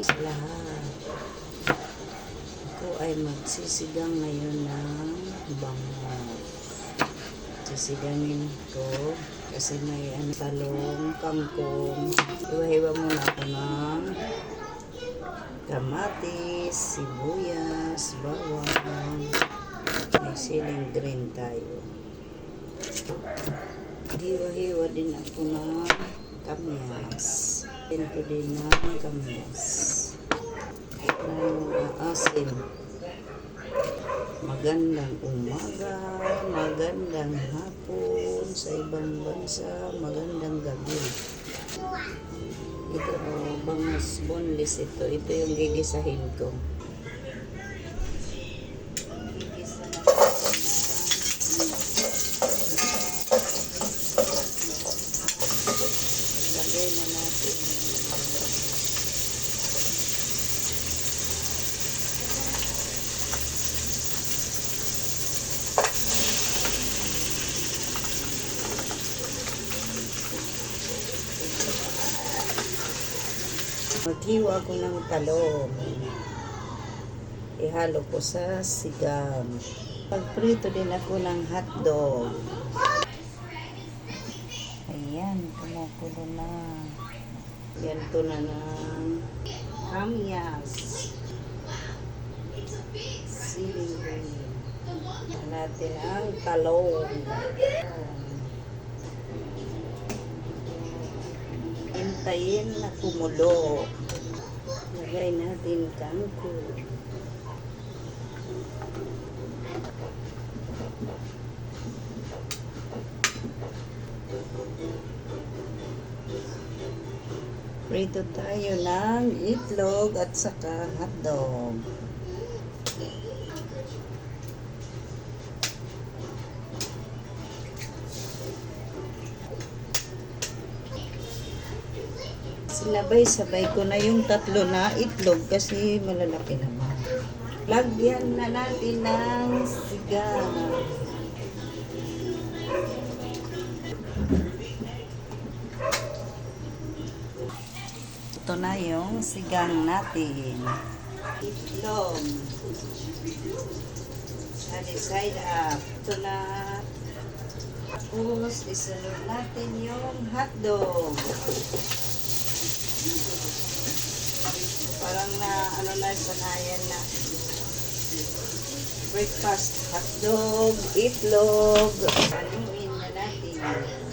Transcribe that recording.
sa lahat. Ako ay magsisigang ngayon ng bango. Sisigangin ko kasi may talong, kangkong. Iwa-iwa muna ako ng kamatis, sibuyas, bawang. May siling green tayo. Hiwa-hiwa din ako ng kamyas. Din ko din ng kamyas. Asin. Magandang umaga, magandang hapon sa ibang bansa, magandang gabi. Ito bangus boneless ito. Ito yung gigisahin ko. Lagay na natin. Maghiwa ako ng talong. Ihalo ko sa sigang. Pagprito din ako ng hotdog. Ayan, kumukulo na. Yan to na ng kamyas. Siling green. Natin ang talong. Hintayin na kumulo. Lagay natin kangkong. Prito tayo ng itlog at saka hotdog. Sinabay-sabay ko na yung tatlo na itlog kasi malalaki naman. Lagyan na natin ng sigang. Ito na yung sigang natin. Itlog. Sunny side up. Ito na. Tapos, isunod natin yung hotdog. Parang na sanayan na. Breakfast, hotdog, itlog. Haluin na natin.